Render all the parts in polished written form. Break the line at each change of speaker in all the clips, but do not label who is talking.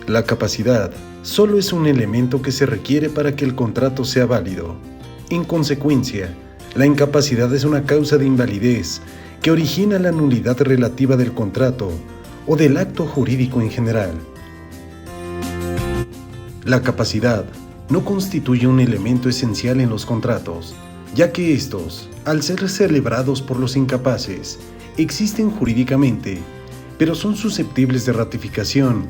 La capacidad solo es un elemento que se requiere para que el contrato sea válido. En consecuencia, la incapacidad es una causa de invalidez que origina la nulidad relativa del contrato o del acto jurídico en general. La capacidad no constituye un elemento esencial en los contratos, ya que estos, al ser celebrados por los incapaces, existen jurídicamente, pero son susceptibles de ratificación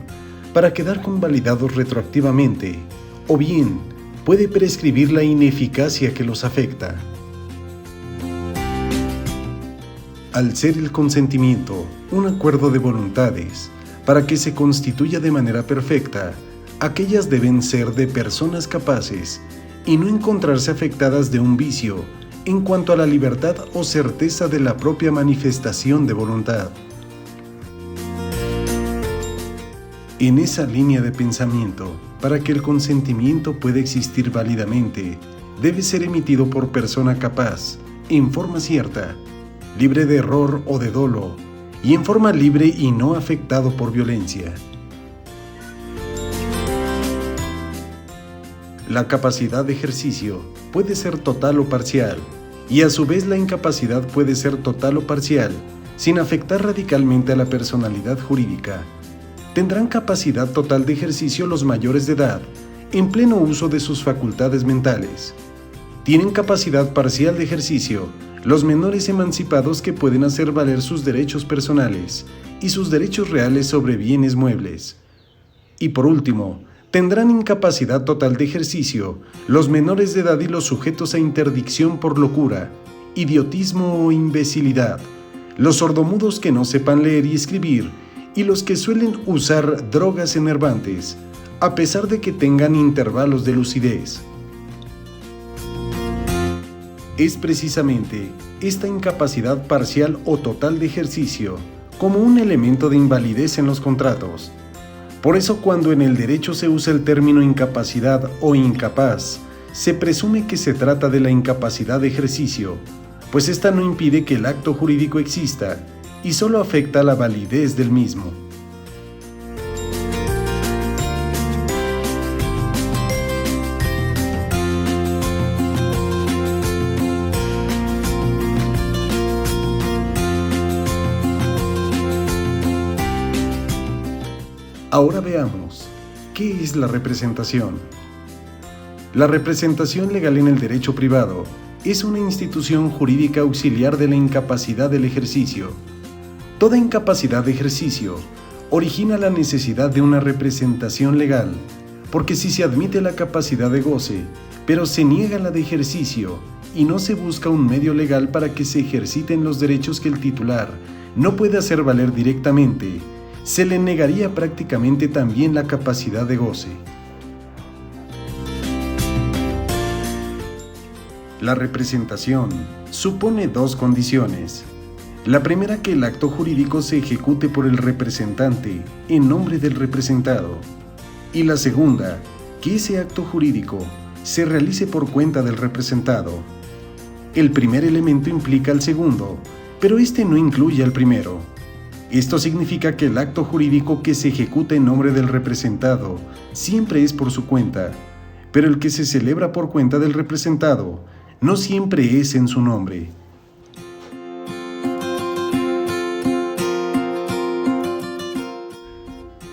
para quedar convalidados retroactivamente, o bien puede prescribir la ineficacia que los afecta. Al ser el consentimiento un acuerdo de voluntades, para que se constituya de manera perfecta, aquellas deben ser de personas capaces y no encontrarse afectadas de un vicio en cuanto a la libertad o certeza de la propia manifestación de voluntad. En esa línea de pensamiento, para que el consentimiento pueda existir válidamente, debe ser emitido por persona capaz, en forma cierta, libre de error o de dolo, y en forma libre y no afectado por violencia. La capacidad de ejercicio puede ser total o parcial, y a su vez la incapacidad puede ser total o parcial, sin afectar radicalmente a la personalidad jurídica. Tendrán capacidad total de ejercicio los mayores de edad, en pleno uso de sus facultades mentales. Tienen capacidad parcial de ejercicio los menores emancipados que pueden hacer valer sus derechos personales y sus derechos reales sobre bienes muebles. Y por último, tendrán incapacidad total de ejercicio los menores de edad y los sujetos a interdicción por locura, idiotismo o imbecilidad, los sordomudos que no sepan leer y escribir, y los que suelen usar drogas enervantes, a pesar de que tengan intervalos de lucidez. Es precisamente esta incapacidad parcial o total de ejercicio como un elemento de invalidez en los contratos. Por eso, cuando en el derecho se usa el término incapacidad o incapaz, se presume que se trata de la incapacidad de ejercicio, pues esta no impide que el acto jurídico exista y solo afecta la validez del mismo. Ahora veamos, ¿qué es la representación? La representación legal en el derecho privado es una institución jurídica auxiliar de la incapacidad del ejercicio. Toda incapacidad de ejercicio origina la necesidad de una representación legal, porque si se admite la capacidad de goce, pero se niega la de ejercicio y no se busca un medio legal para que se ejerciten los derechos que el titular no puede hacer valer directamente, se le negaría prácticamente también la capacidad de goce. La representación supone dos condiciones. La primera, que el acto jurídico se ejecute por el representante en nombre del representado. Y la segunda, que ese acto jurídico se realice por cuenta del representado. El primer elemento implica al segundo, pero este no incluye al primero. Esto significa que el acto jurídico que se ejecuta en nombre del representado siempre es por su cuenta, pero el que se celebra por cuenta del representado no siempre es en su nombre.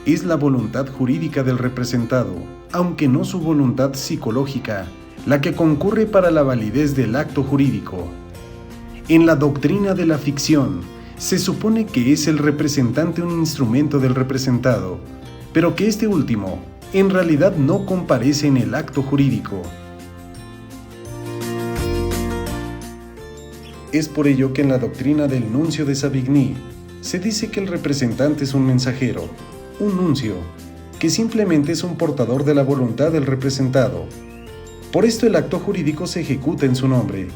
Es la voluntad jurídica del representado, aunque no su voluntad psicológica, la que concurre para la validez del acto jurídico. En la doctrina de la ficción, se supone que es el representante un instrumento del representado, pero que este último, en realidad, no comparece en el acto jurídico. Es por ello que en la doctrina del nuncio de Savigny se dice que el representante es un mensajero, un nuncio, que simplemente es un portador de la voluntad del representado. Por esto el acto jurídico se ejecuta en su nombre,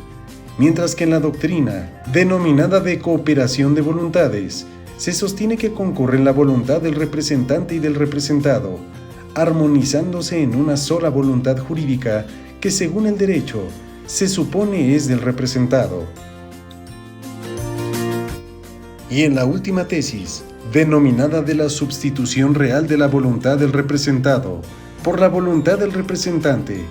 mientras que en la doctrina, denominada de cooperación de voluntades, se sostiene que concurren la voluntad del representante y del representado, armonizándose en una sola voluntad jurídica que, según el derecho, se supone es del representado. Y en la última tesis, denominada de la sustitución real de la voluntad del representado por la voluntad del representante,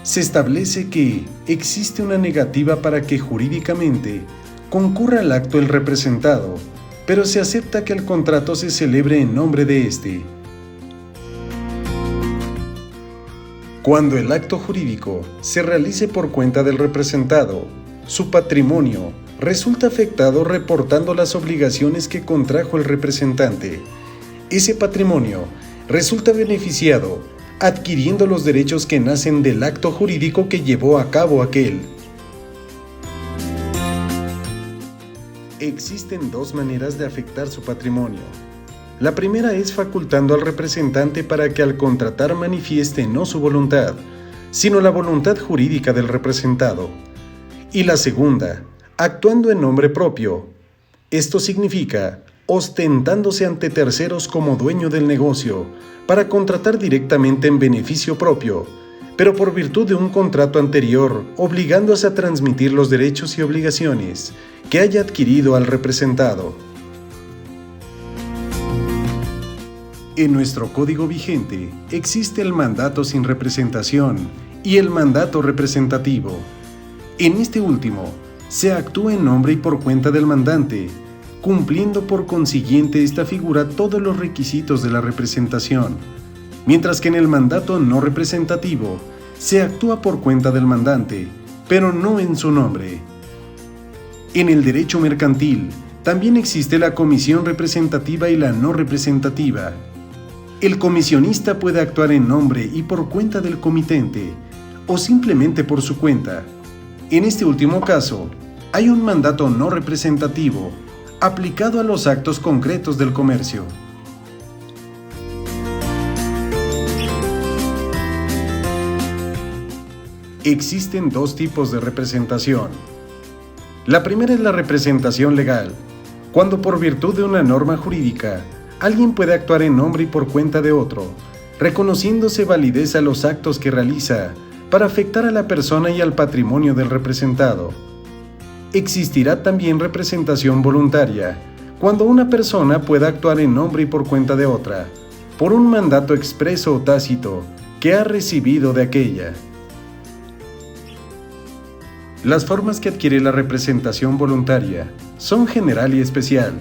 se establece que existe una negativa para que jurídicamente concurra al acto el representado, pero se acepta que el contrato se celebre en nombre de éste. Cuando el acto jurídico se realice por cuenta del representado, su patrimonio resulta afectado reportando las obligaciones que contrajo el representante. Ese patrimonio resulta beneficiado adquiriendo los derechos que nacen del acto jurídico que llevó a cabo aquel. Existen dos maneras de afectar su patrimonio. La primera es facultando al representante para que al contratar manifieste no su voluntad, sino la voluntad jurídica del representado. Y la segunda, actuando en nombre propio. Esto significa ostentándose ante terceros como dueño del negocio, para contratar directamente en beneficio propio, pero por virtud de un contrato anterior, obligándose a transmitir los derechos y obligaciones que haya adquirido al representado. En nuestro código vigente existe el mandato sin representación y el mandato representativo. En este último, se actúa en nombre y por cuenta del mandante, cumpliendo por consiguiente esta figura todos los requisitos de la representación, mientras que en el mandato no representativo se actúa por cuenta del mandante, pero no en su nombre. En el derecho mercantil también existe la comisión representativa y la no representativa. El comisionista puede actuar en nombre y por cuenta del comitente, o simplemente por su cuenta. En este último caso, hay un mandato no representativo aplicado a los actos concretos del comercio. Existen dos tipos de representación. La primera es la representación legal, cuando por virtud de una norma jurídica, alguien puede actuar en nombre y por cuenta de otro, reconociéndose validez a los actos que realiza para afectar a la persona y al patrimonio del representado. Existirá también representación voluntaria, cuando una persona pueda actuar en nombre y por cuenta de otra, por un mandato expreso o tácito que ha recibido de aquella. Las formas que adquiere la representación voluntaria son general y especial,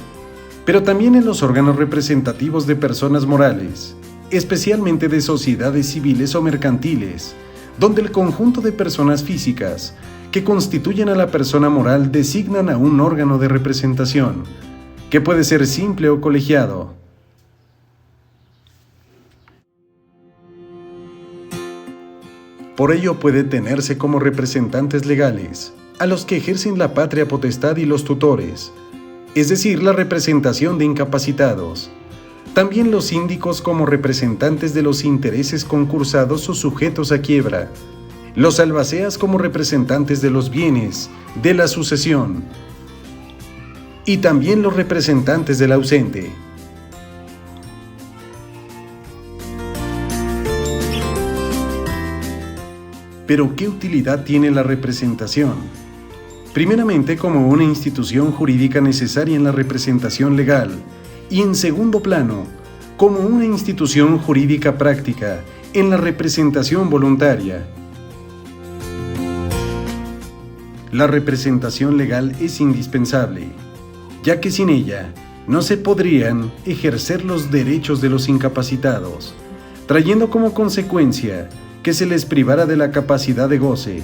pero también en los órganos representativos de personas morales, especialmente de sociedades civiles o mercantiles, donde el conjunto de personas físicas que constituyen a la persona moral designan a un órgano de representación, que puede ser simple o colegiado. Por ello puede tenerse como representantes legales a los que ejercen la patria potestad y los tutores, es decir, la representación de incapacitados. También los síndicos como representantes de los intereses concursados o sujetos a quiebra, los albaceas como representantes de los bienes, de la sucesión, y también los representantes del ausente. Pero, ¿qué utilidad tiene la representación? Primeramente, como una institución jurídica necesaria en la representación legal, y en segundo plano, como una institución jurídica práctica en la representación voluntaria. La representación legal es indispensable, ya que sin ella no se podrían ejercer los derechos de los incapacitados, trayendo como consecuencia que se les privara de la capacidad de goce.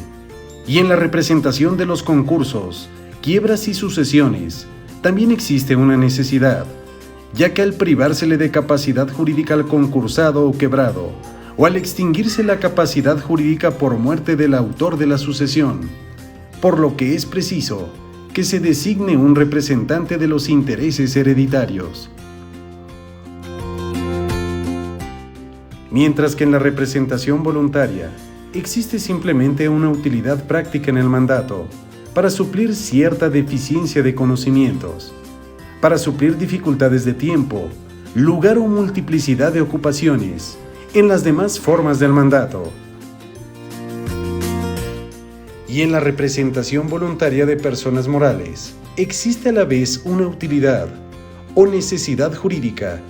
Y en la representación de los concursos, quiebras y sucesiones, también existe una necesidad, ya que al privársele de capacidad jurídica al concursado o quebrado, o al extinguirse la capacidad jurídica por muerte del autor de la sucesión, por lo que es preciso que se designe un representante de los intereses hereditarios. Mientras que en la representación voluntaria existe simplemente una utilidad práctica en el mandato para suplir cierta deficiencia de conocimientos, para suplir dificultades de tiempo, lugar o multiplicidad de ocupaciones en las demás formas del mandato. Y en la representación voluntaria de personas morales, existe a la vez una utilidad o necesidad jurídica,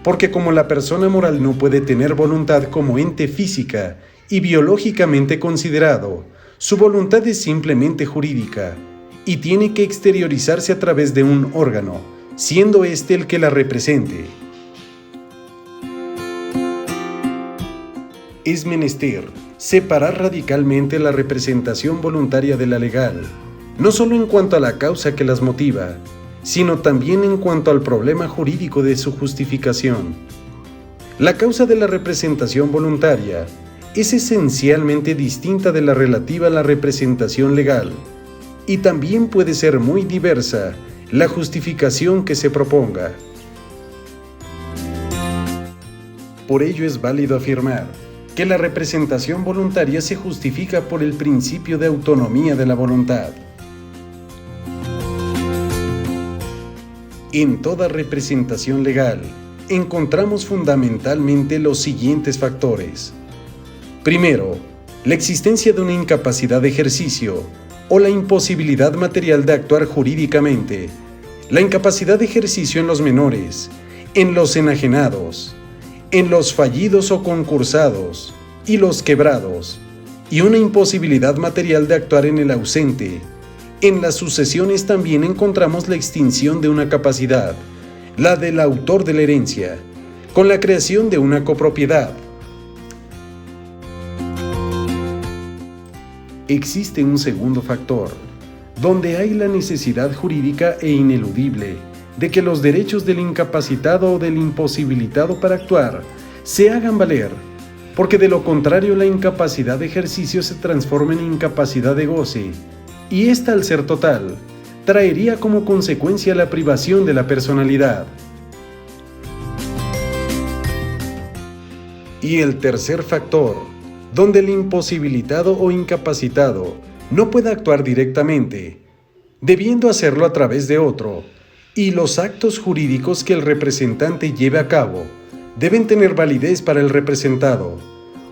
porque como la persona moral no puede tener voluntad como ente física y biológicamente considerado, su voluntad es simplemente jurídica y tiene que exteriorizarse a través de un órgano, siendo éste el que la represente. Es menester separar radicalmente la representación voluntaria de la legal, no solo en cuanto a la causa que las motiva, sino también en cuanto al problema jurídico de su justificación. La causa de la representación voluntaria es esencialmente distinta de la relativa a la representación legal, y también puede ser muy diversa la justificación que se proponga. Por ello es válido afirmar que la representación voluntaria se justifica por el principio de autonomía de la voluntad. En toda representación legal encontramos fundamentalmente los siguientes factores. Primero, la existencia de una incapacidad de ejercicio o la imposibilidad material de actuar jurídicamente, la incapacidad de ejercicio en los menores, en los enajenados, en los fallidos o concursados y los quebrados, y una imposibilidad material de actuar en el ausente. En las sucesiones también encontramos la extinción de una capacidad, la del autor de la herencia, con la creación de una copropiedad. Existe un segundo factor, donde hay la necesidad jurídica e ineludible de que los derechos del incapacitado o del imposibilitado para actuar se hagan valer, porque de lo contrario la incapacidad de ejercicio se transforma en incapacidad de goce, y esta, al ser total, traería como consecuencia la privación de la personalidad. Y el tercer factor, donde el imposibilitado o incapacitado no puede actuar directamente, debiendo hacerlo a través de otro, y los actos jurídicos que el representante lleve a cabo deben tener validez para el representado,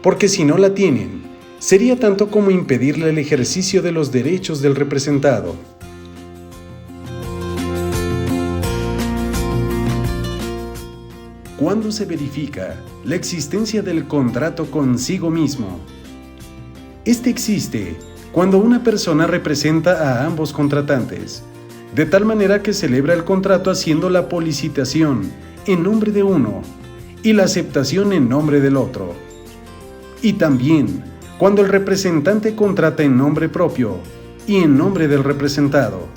porque si no la tienen, sería tanto como impedirle el ejercicio de los derechos del representado. ¿Cuándo se verifica la existencia del contrato consigo mismo? Este existe cuando una persona representa a ambos contratantes, de tal manera que celebra el contrato haciendo la policitación en nombre de uno y la aceptación en nombre del otro. Y también cuando el representante contrata en nombre propio y en nombre del representado.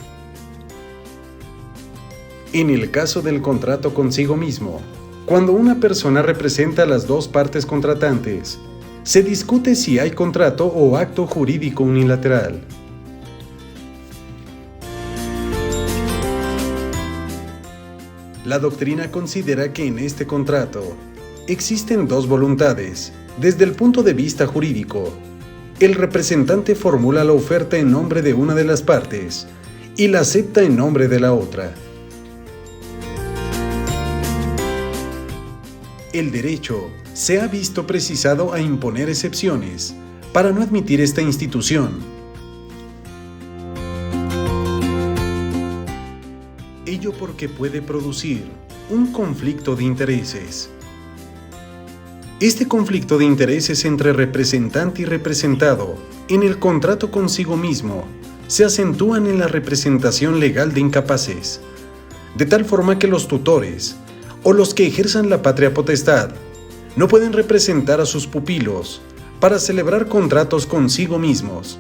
En el caso del contrato consigo mismo, cuando una persona representa a las dos partes contratantes, se discute si hay contrato o acto jurídico unilateral. La doctrina considera que en este contrato existen dos voluntades. Desde el punto de vista jurídico, el representante formula la oferta en nombre de una de las partes y la acepta en nombre de la otra. El derecho se ha visto precisado a imponer excepciones para no admitir esta institución. Ello porque puede producir un conflicto de intereses. Este conflicto de intereses entre representante y representado en el contrato consigo mismo se acentúan en la representación legal de incapaces, de tal forma que los tutores o los que ejerzan la patria potestad no pueden representar a sus pupilos para celebrar contratos consigo mismos,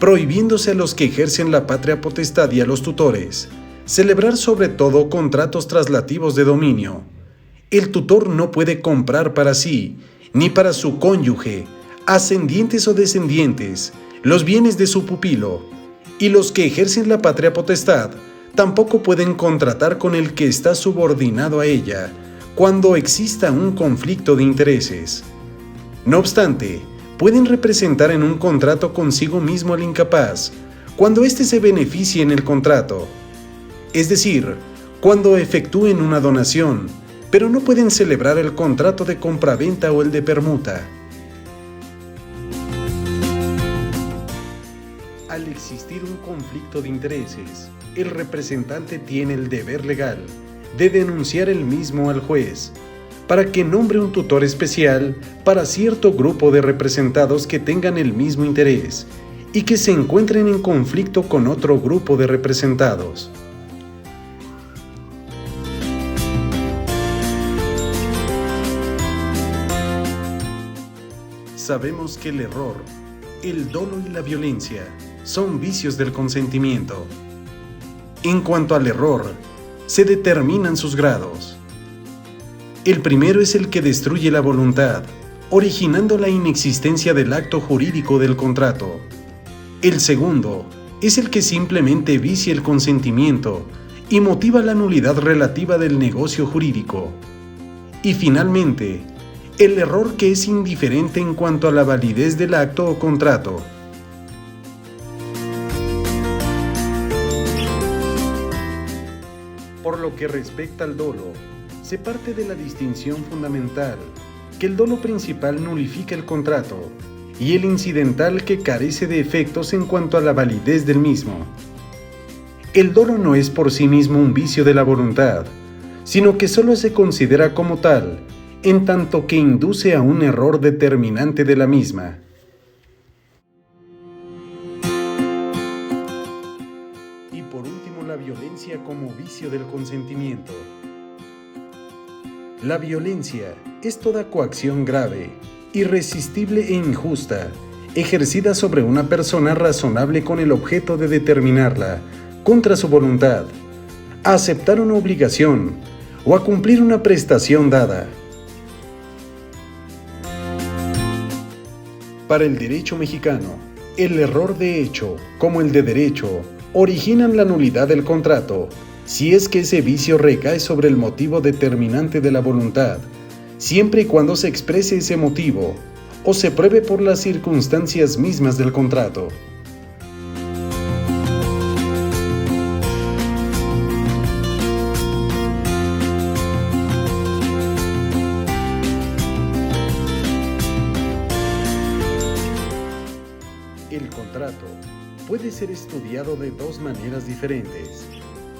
prohibiéndose a los que ejercen la patria potestad y a los tutores celebrar sobre todo contratos traslativos de dominio. El tutor no puede comprar para sí, ni para su cónyuge, ascendientes o descendientes, los bienes de su pupilo, y los que ejercen la patria potestad tampoco pueden contratar con el que está subordinado a ella, cuando exista un conflicto de intereses. No obstante, pueden representar en un contrato consigo mismo al incapaz, cuando éste se beneficie en el contrato, es decir, cuando efectúen una donación, pero no pueden celebrar el contrato de compraventa o el de permuta. al existir un conflicto de intereses, el representante tiene el deber legal de denunciar el mismo al juez para que nombre un tutor especial para cierto grupo de representados que tengan el mismo interés y que se encuentren en conflicto con otro grupo de representados. Sabemos que el error, el dolo y la violencia son vicios del consentimiento. En cuanto al error, se determinan sus grados. El primero es el que destruye la voluntad, originando la inexistencia del acto jurídico del contrato. El segundo es el que simplemente vicia el consentimiento y motiva la nulidad relativa del negocio jurídico. Y finalmente, el error que es indiferente en cuanto a la validez del acto o contrato. Por lo que respecta al dolo, se parte de la distinción fundamental que el dolo principal nulifica el contrato y el incidental que carece de efectos en cuanto a la validez del mismo. El dolo no es por sí mismo un vicio de la voluntad, sino que solo se considera como tal en tanto que induce a un error determinante de la misma. Y por último, la violencia como vicio del consentimiento. La violencia es toda coacción grave, irresistible e injusta, ejercida sobre una persona razonable con el objeto de determinarla, contra su voluntad, a aceptar una obligación o a cumplir una prestación dada. Para el derecho mexicano, el error de hecho, como el de derecho, originan la nulidad del contrato, si es que ese vicio recae sobre el motivo determinante de la voluntad, siempre y cuando se exprese ese motivo o se pruebe por las circunstancias mismas del contrato. El contrato puede ser estudiado de dos maneras diferentes,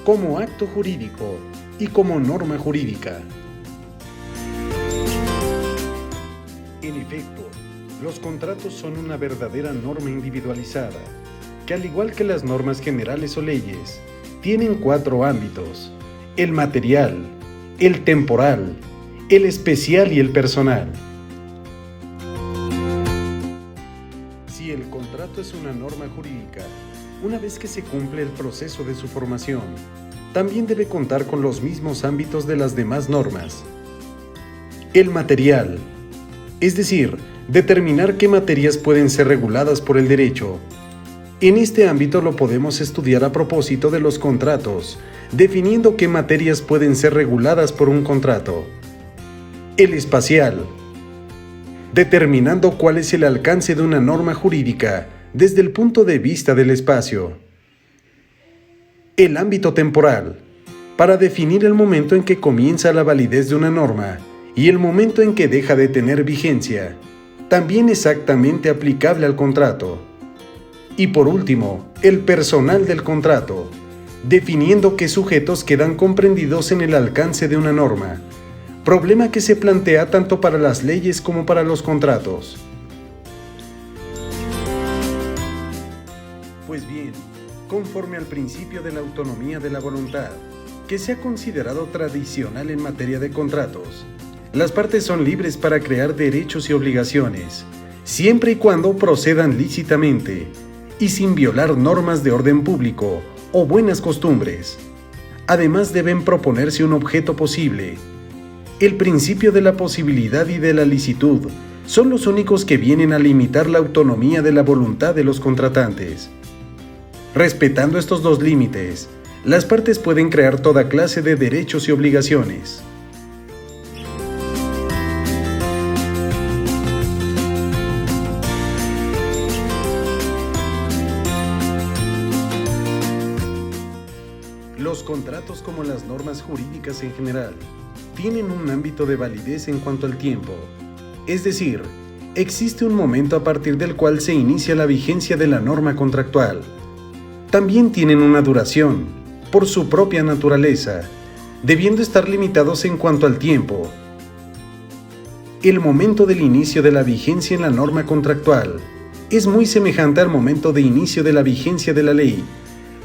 como acto jurídico y como norma jurídica. En efecto, los contratos son una verdadera norma individualizada, que al igual que las normas generales o leyes, tienen 4 ámbitos: el material, el temporal, el especial y el personal. Si el contrato es una norma jurídica, una vez que se cumple el proceso de su formación, también debe contar con los mismos ámbitos de las demás normas. El material, es decir, determinar qué materias pueden ser reguladas por el derecho. En este ámbito lo podemos estudiar a propósito de los contratos, definiendo qué materias pueden ser reguladas por un contrato. El espacial, determinando cuál es el alcance de una norma jurídica desde el punto de vista del espacio. El ámbito temporal, para definir el momento en que comienza la validez de una norma y el momento en que deja de tener vigencia, también exactamente aplicable al contrato. Y por último, el personal del contrato, definiendo qué sujetos quedan comprendidos en el alcance de una norma, problema que se plantea tanto para las leyes como para los contratos. Pues bien, conforme al principio de la autonomía de la voluntad, que se ha considerado tradicional en materia de contratos, las partes son libres para crear derechos y obligaciones, siempre y cuando procedan lícitamente y sin violar normas de orden público o buenas costumbres. Además, deben proponerse un objeto posible. El principio de la posibilidad y de la licitud son los únicos que vienen a limitar la autonomía de la voluntad de los contratantes. Respetando estos dos límites, las partes pueden crear toda clase de derechos y obligaciones. Los contratos, como las normas jurídicas en general, tienen un ámbito de validez en cuanto al tiempo, es decir, existe un momento a partir del cual se inicia la vigencia de la norma contractual. También tienen una duración, por su propia naturaleza, debiendo estar limitados en cuanto al tiempo. El momento del inicio de la vigencia en la norma contractual es muy semejante al momento de inicio de la vigencia de la ley,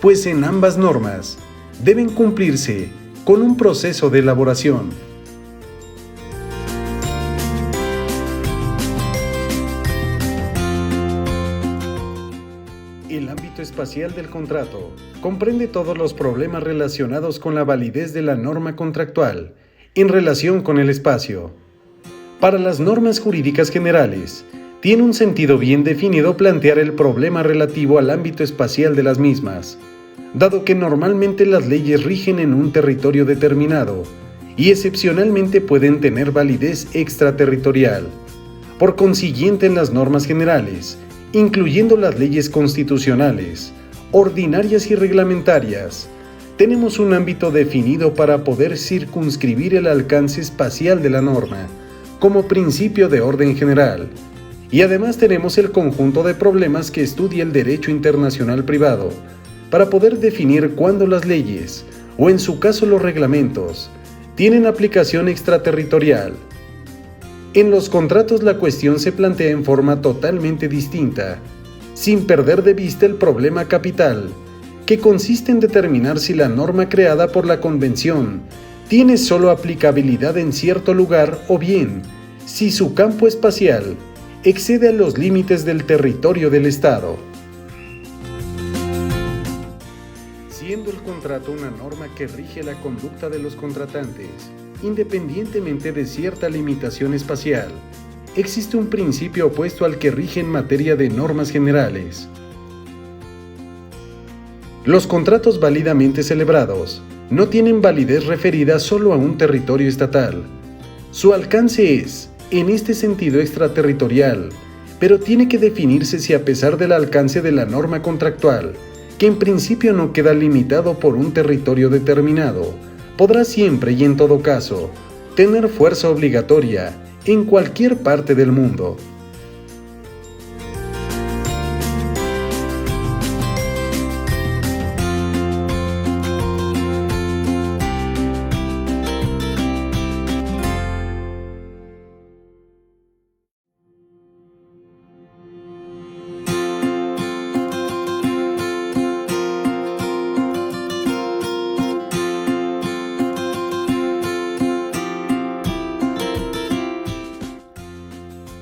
pues en ambas normas deben cumplirse con un proceso de elaboración. El ámbito espacial del contrato comprende todos los problemas relacionados con la validez de la norma contractual en relación con el espacio. Para las normas jurídicas generales, tiene un sentido bien definido plantear el problema relativo al ámbito espacial de las mismas, dado que normalmente las leyes rigen en un territorio determinado y excepcionalmente pueden tener validez extraterritorial. Por consiguiente, en las normas generales, incluyendo las leyes constitucionales, ordinarias y reglamentarias, tenemos un ámbito definido para poder circunscribir el alcance espacial de la norma como principio de orden general, y además tenemos el conjunto de problemas que estudia el derecho internacional privado para poder definir cuándo las leyes, o en su caso los reglamentos, tienen aplicación extraterritorial. En los contratos la cuestión se plantea en forma totalmente distinta, sin perder de vista el problema capital, que consiste en determinar si la norma creada por la Convención tiene solo aplicabilidad en cierto lugar o bien, si su campo espacial excede a los límites del territorio del Estado. Siendo el contrato una norma que rige la conducta de los contratantes, independientemente de cierta limitación espacial, existe un principio opuesto al que rige en materia de normas generales. Los contratos válidamente celebrados no tienen validez referida solo a un territorio estatal. Su alcance es, en este sentido, extraterritorial, pero tiene que definirse si a pesar del alcance de la norma contractual, que en principio no queda limitado por un territorio determinado, podrá siempre y en todo caso tener fuerza obligatoria en cualquier parte del mundo.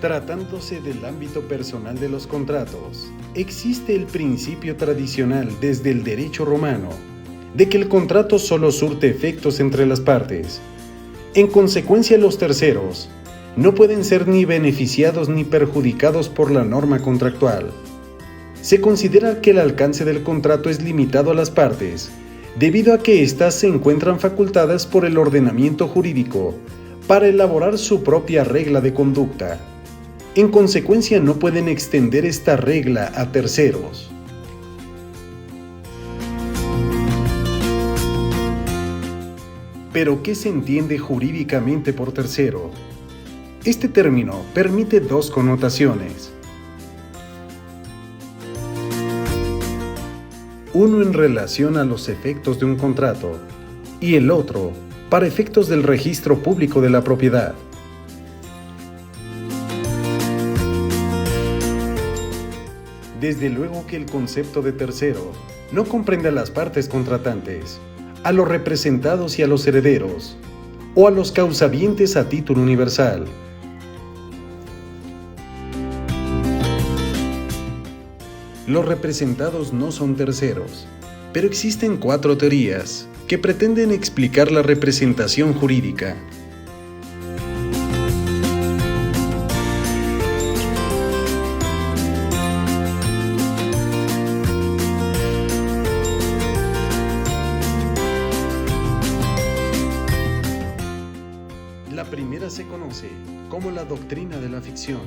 Tratándose del ámbito personal de los contratos, existe el principio tradicional desde el derecho romano de que el contrato solo surte efectos entre las partes. En consecuencia, los terceros no pueden ser ni beneficiados ni perjudicados por la norma contractual. Se considera que el alcance del contrato es limitado a las partes, debido a que éstas se encuentran facultadas por el ordenamiento jurídico para elaborar su propia regla de conducta. En consecuencia, no pueden extender esta regla a terceros. ¿Pero qué se entiende jurídicamente por tercero? Este término permite dos connotaciones. Uno en relación a los efectos de un contrato y el otro para efectos del registro público de la propiedad. Desde luego que el concepto de tercero no comprende a las partes contratantes, a los representados y a los herederos, o a los causavientes a título universal. Los representados no son terceros, pero existen 4 teorías que pretenden explicar la representación jurídica. La primera se conoce como la doctrina de la ficción.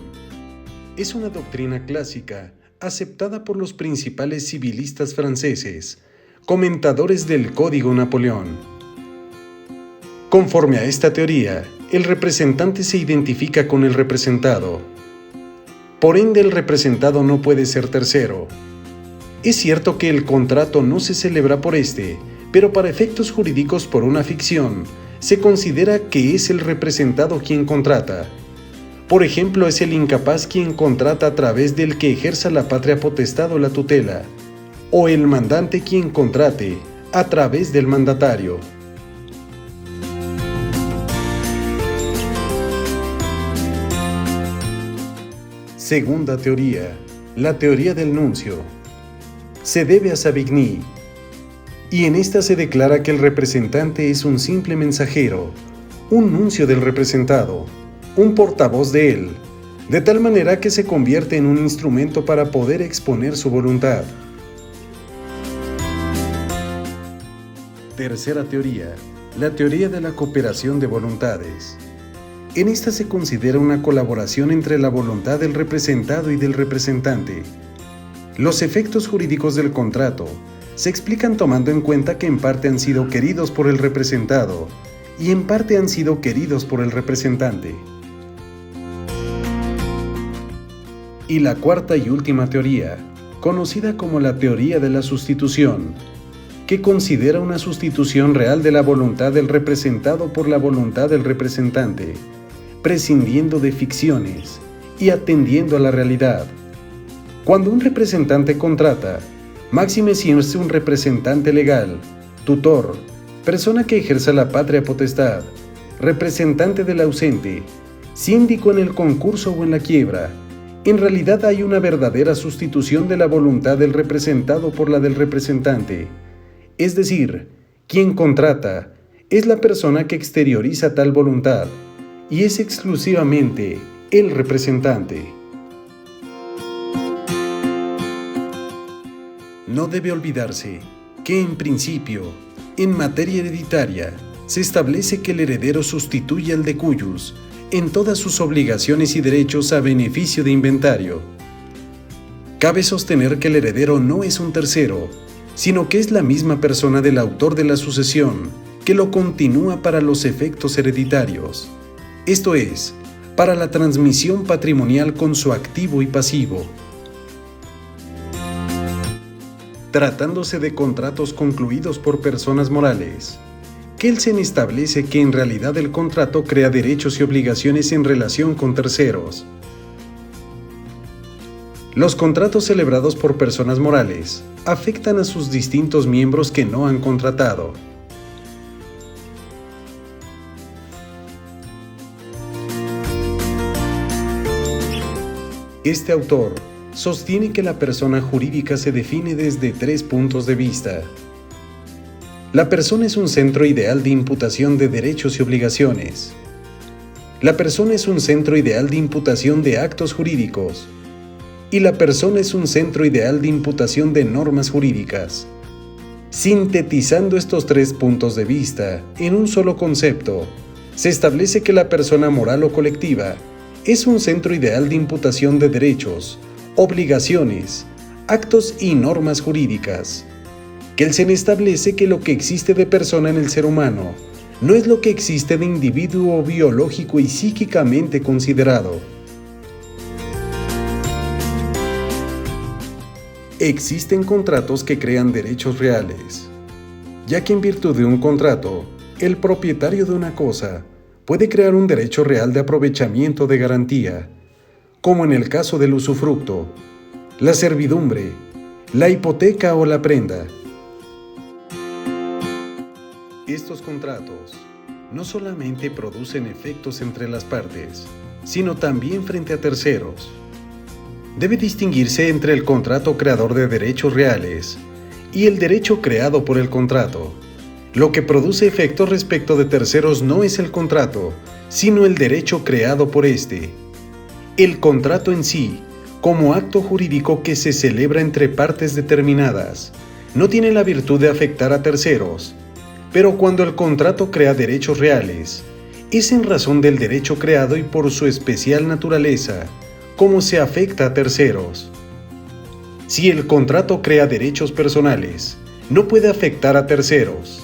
Es una doctrina clásica aceptada por los principales civilistas franceses, comentadores del Código Napoleón. Conforme a esta teoría, el representante se identifica con el representado. Por ende, el representado no puede ser tercero. Es cierto que el contrato no se celebra por este, pero para efectos jurídicos por una ficción, se considera que es el representado quien contrata. Por ejemplo, es el incapaz quien contrata a través del que ejerza la patria potestad o la tutela, o el mandante quien contrate a través del mandatario. Segunda teoría, la teoría del nuncio. Se debe a Savigny, y en esta se declara que el representante es un simple mensajero, un nuncio del representado, un portavoz de él, de tal manera que se convierte en un instrumento para poder exponer su voluntad. Tercera teoría, la teoría de la cooperación de voluntades. En esta se considera una colaboración entre la voluntad del representado y del representante. Los efectos jurídicos del contrato se explican tomando en cuenta que en parte han sido queridos por el representado y en parte han sido queridos por el representante. Y la cuarta y última teoría, conocida como la teoría de la sustitución, que considera una sustitución real de la voluntad del representado por la voluntad del representante, prescindiendo de ficciones y atendiendo a la realidad. Cuando un representante contrata, máxime si es un representante legal, tutor, persona que ejerza la patria potestad, representante del ausente, síndico en el concurso o en la quiebra, en realidad hay una verdadera sustitución de la voluntad del representado por la del representante. Es decir, quien contrata es la persona que exterioriza tal voluntad y es exclusivamente el representante. No debe olvidarse que, en principio, en materia hereditaria, se establece que el heredero sustituye al decuyus en todas sus obligaciones y derechos a beneficio de inventario. Cabe sostener que el heredero no es un tercero, sino que es la misma persona del autor de la sucesión que lo continúa para los efectos hereditarios, esto es, para la transmisión patrimonial con su activo y pasivo. Tratándose de contratos concluidos por personas morales, Kelsen establece que en realidad el contrato crea derechos y obligaciones en relación con terceros. Los contratos celebrados por personas morales afectan a sus distintos miembros que no han contratado. Este autor sostiene que la persona jurídica se define desde 3 puntos de vista. La persona es un centro ideal de imputación de derechos y obligaciones. La persona es un centro ideal de imputación de actos jurídicos. Y la persona es un centro ideal de imputación de normas jurídicas. Sintetizando estos 3 puntos de vista en un solo concepto, se establece que la persona moral o colectiva es un centro ideal de imputación de derechos, obligaciones, actos y normas jurídicas. Kelsen establece que lo que existe de persona en el ser humano no es lo que existe de individuo biológico y psíquicamente considerado. Existen contratos que crean derechos reales, ya que en virtud de un contrato, el propietario de una cosa puede crear un derecho real de aprovechamiento de garantía, como en el caso del usufructo, la servidumbre, la hipoteca o la prenda. Estos contratos no solamente producen efectos entre las partes, sino también frente a terceros. Debe distinguirse entre el contrato creador de derechos reales y el derecho creado por el contrato. Lo que produce efectos respecto de terceros no es el contrato, sino el derecho creado por éste. El contrato en sí, como acto jurídico que se celebra entre partes determinadas, no tiene la virtud de afectar a terceros, pero cuando el contrato crea derechos reales, es en razón del derecho creado y por su especial naturaleza, como se afecta a terceros. Si el contrato crea derechos personales, no puede afectar a terceros.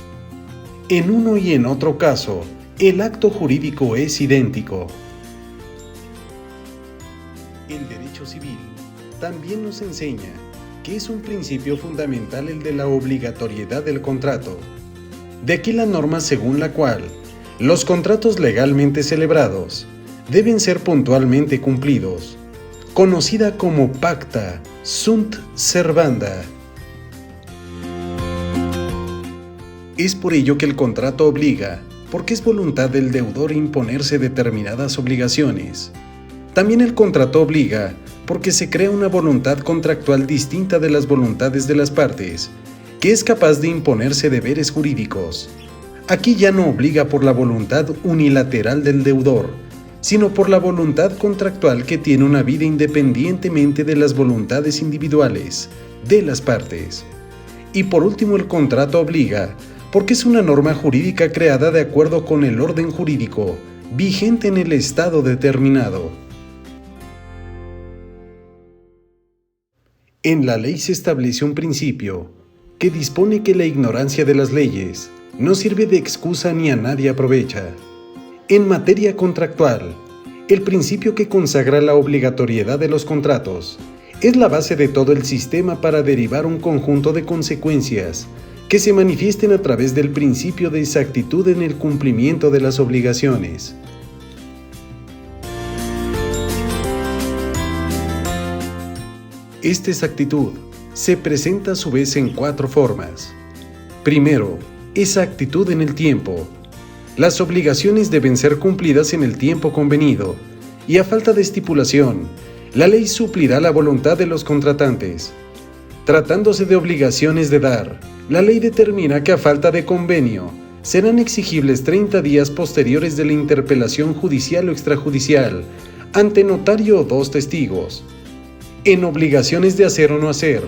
En uno y en otro caso, el acto jurídico es idéntico. El derecho civil también nos enseña que es un principio fundamental el de la obligatoriedad del contrato. De aquí la norma según la cual los contratos legalmente celebrados deben ser puntualmente cumplidos, conocida como pacta sunt servanda. Es por ello que el contrato obliga, porque es voluntad del deudor imponerse determinadas obligaciones. También el contrato obliga porque se crea una voluntad contractual distinta de las voluntades de las partes, que es capaz de imponerse deberes jurídicos. Aquí ya no obliga por la voluntad unilateral del deudor, sino por la voluntad contractual que tiene una vida independientemente de las voluntades individuales de las partes. Y por último, el contrato obliga porque es una norma jurídica creada de acuerdo con el orden jurídico vigente en el estado determinado. En la ley se establece un principio que dispone que la ignorancia de las leyes no sirve de excusa ni a nadie aprovecha. En materia contractual, el principio que consagra la obligatoriedad de los contratos es la base de todo el sistema para derivar un conjunto de consecuencias que se manifiesten a través del principio de exactitud en el cumplimiento de las obligaciones. Esta exactitud se presenta a su vez en 4 formas. Primero, exactitud en el tiempo. Las obligaciones deben ser cumplidas en el tiempo convenido, y a falta de estipulación, la ley suplirá la voluntad de los contratantes. Tratándose de obligaciones de dar, la ley determina que a falta de convenio, serán exigibles 30 días posteriores de la interpelación judicial o extrajudicial, ante notario o 2 testigos. En obligaciones de hacer o no hacer,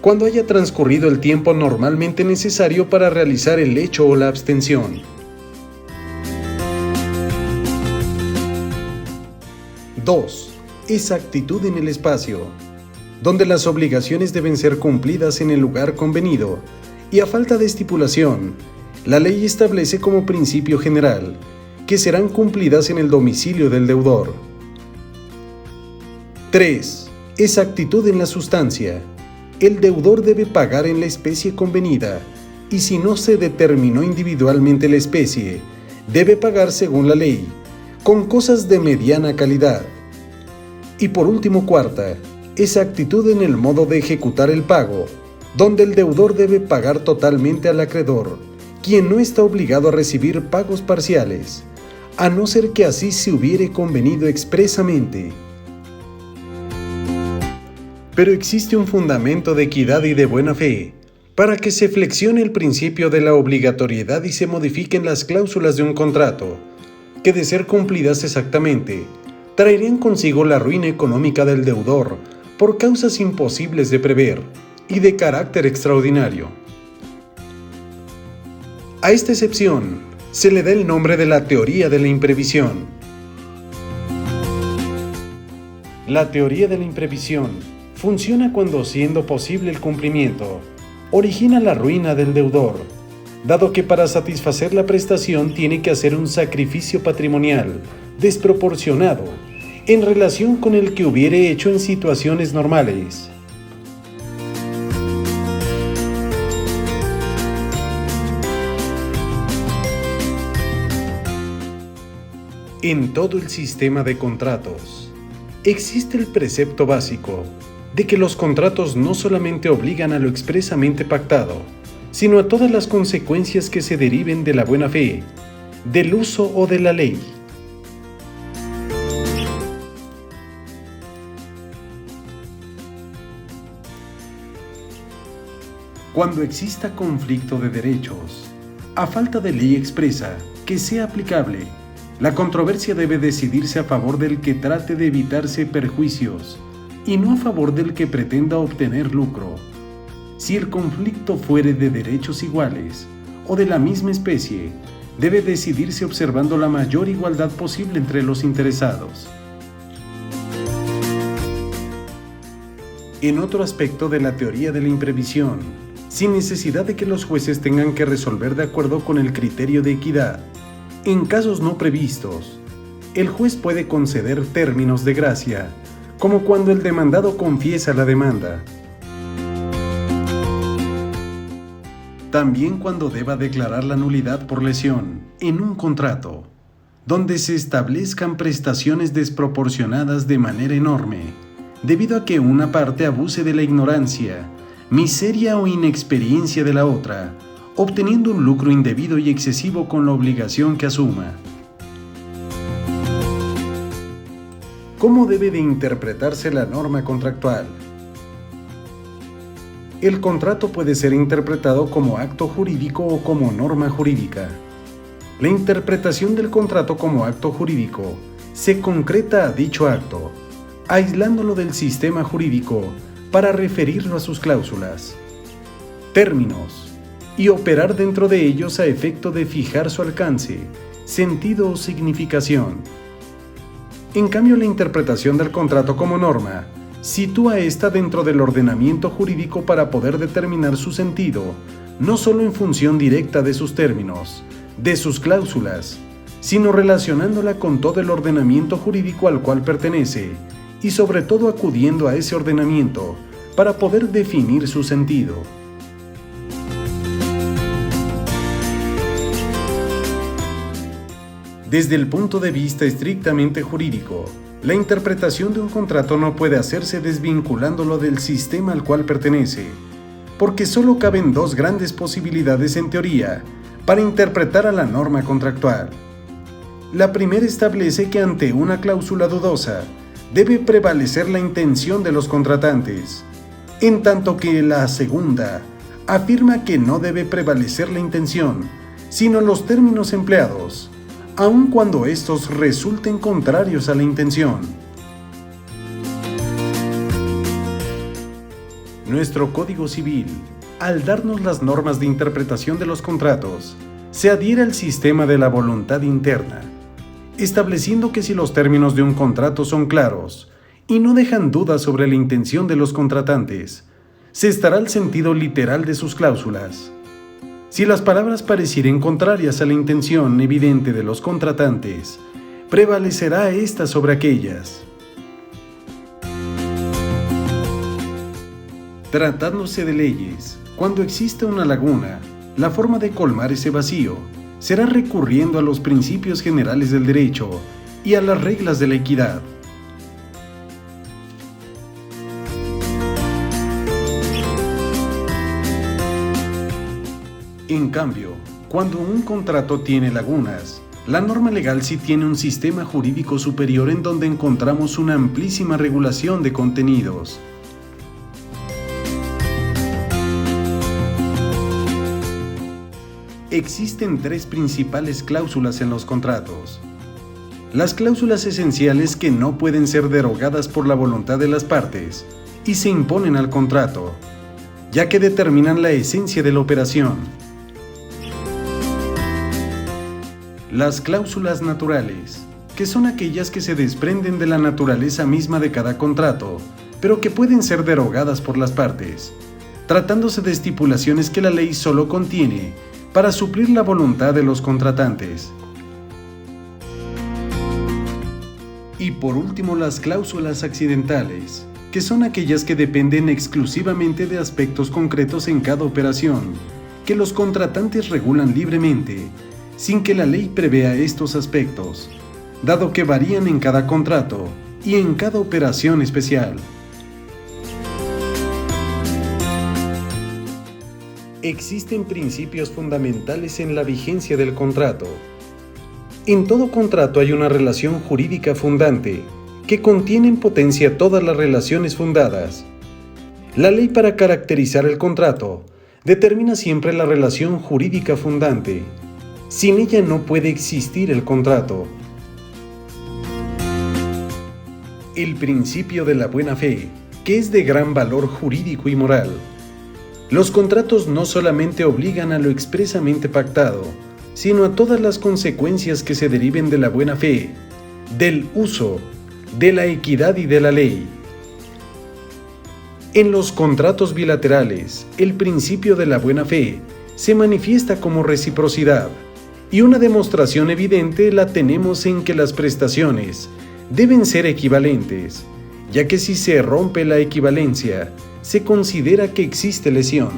cuando haya transcurrido el tiempo normalmente necesario para realizar el hecho o la abstención. 2. Exactitud en el espacio, donde las obligaciones deben ser cumplidas en el lugar convenido, y a falta de estipulación, la ley establece como principio general que serán cumplidas en el domicilio del deudor. 3. Exactitud en la sustancia. El deudor debe pagar en la especie convenida, y si no se determinó individualmente la especie, debe pagar según la ley, con cosas de mediana calidad. Y por último, 4, exactitud en el modo de ejecutar el pago, donde el deudor debe pagar totalmente al acreedor, quien no está obligado a recibir pagos parciales, a no ser que así se hubiere convenido expresamente. Pero existe un fundamento de equidad y de buena fe para que se flexione el principio de la obligatoriedad y se modifiquen las cláusulas de un contrato, que de ser cumplidas exactamente, traerían consigo la ruina económica del deudor por causas imposibles de prever y de carácter extraordinario. A esta excepción se le da el nombre de la teoría de la imprevisión. La teoría de la imprevisión funciona cuando, siendo posible el cumplimiento, origina la ruina del deudor, dado que para satisfacer la prestación tiene que hacer un sacrificio patrimonial desproporcionado en relación con el que hubiere hecho en situaciones normales. En todo el sistema de contratos, existe el precepto básico de que los contratos no solamente obligan a lo expresamente pactado, sino a todas las consecuencias que se deriven de la buena fe, del uso o de la ley. Cuando exista conflicto de derechos, a falta de ley expresa que sea aplicable, la controversia debe decidirse a favor del que trate de evitarse perjuicios y no a favor del que pretenda obtener lucro. Si el conflicto fuere de derechos iguales o de la misma especie, debe decidirse observando la mayor igualdad posible entre los interesados. En otro aspecto de la teoría de la imprevisión, sin necesidad de que los jueces tengan que resolver de acuerdo con el criterio de equidad, en casos no previstos, el juez puede conceder términos de gracia como cuando el demandado confiesa la demanda. También cuando deba declarar la nulidad por lesión en un contrato, donde se establezcan prestaciones desproporcionadas de manera enorme, debido a que una parte abuse de la ignorancia, miseria o inexperiencia de la otra, obteniendo un lucro indebido y excesivo con la obligación que asuma. ¿Cómo debe de interpretarse la norma contractual? El contrato puede ser interpretado como acto jurídico o como norma jurídica. La interpretación del contrato como acto jurídico se concreta a dicho acto, aislándolo del sistema jurídico para referirlo a sus cláusulas, términos, y operar dentro de ellos a efecto de fijar su alcance, sentido o significación. En cambio, la interpretación del contrato como norma sitúa esta dentro del ordenamiento jurídico para poder determinar su sentido, no solo en función directa de sus términos, de sus cláusulas, sino relacionándola con todo el ordenamiento jurídico al cual pertenece, y sobre todo acudiendo a ese ordenamiento para poder definir su sentido. Desde el punto de vista estrictamente jurídico, la interpretación de un contrato no puede hacerse desvinculándolo del sistema al cual pertenece, porque solo caben dos grandes posibilidades en teoría para interpretar a la norma contractual. La primera establece que ante una cláusula dudosa debe prevalecer la intención de los contratantes, en tanto que la segunda afirma que no debe prevalecer la intención, sino los términos empleados, aun cuando estos resulten contrarios a la intención. Nuestro Código Civil, al darnos las normas de interpretación de los contratos, se adhiere al sistema de la voluntad interna, estableciendo que si los términos de un contrato son claros y no dejan dudas sobre la intención de los contratantes, se estará al sentido literal de sus cláusulas. Si las palabras parecieren contrarias a la intención evidente de los contratantes, prevalecerá esta sobre aquellas. Tratándose de leyes, cuando exista una laguna, la forma de colmar ese vacío será recurriendo a los principios generales del derecho y a las reglas de la equidad. En cambio, cuando un contrato tiene lagunas, la norma legal sí tiene un sistema jurídico superior en donde encontramos una amplísima regulación de contenidos. Existen tres principales cláusulas en los contratos. Las cláusulas esenciales que no pueden ser derogadas por la voluntad de las partes y se imponen al contrato, ya que determinan la esencia de la operación. Las cláusulas naturales, que son aquellas que se desprenden de la naturaleza misma de cada contrato, pero que pueden ser derogadas por las partes, tratándose de estipulaciones que la ley solo contiene para suplir la voluntad de los contratantes. Y por último, las cláusulas accidentales, que son aquellas que dependen exclusivamente de aspectos concretos en cada operación, que los contratantes regulan libremente, sin que la ley prevea estos aspectos, dado que varían en cada contrato y en cada operación especial. Existen principios fundamentales en la vigencia del contrato. En todo contrato hay una relación jurídica fundante, que contiene en potencia todas las relaciones fundadas. La ley, para caracterizar el contrato, determina siempre la relación jurídica fundante. Sin ella no puede existir el contrato. El principio de la buena fe, que es de gran valor jurídico y moral. Los contratos no solamente obligan a lo expresamente pactado, sino a todas las consecuencias que se deriven de la buena fe, del uso, de la equidad y de la ley. En los contratos bilaterales, el principio de la buena fe se manifiesta como reciprocidad, y una demostración evidente la tenemos en que las prestaciones deben ser equivalentes, ya que si se rompe la equivalencia, se considera que existe lesión.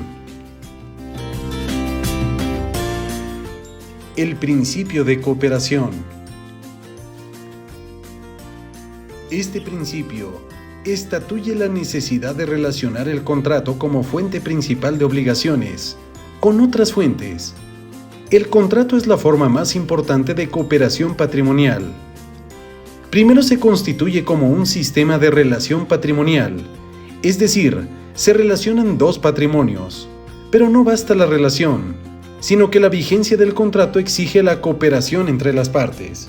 El principio de cooperación. Este principio estatuye la necesidad de relacionar el contrato como fuente principal de obligaciones con otras fuentes. El contrato es la forma más importante de cooperación patrimonial. Primero se constituye como un sistema de relación patrimonial, es decir, se relacionan dos patrimonios, pero no basta la relación, sino que la vigencia del contrato exige la cooperación entre las partes.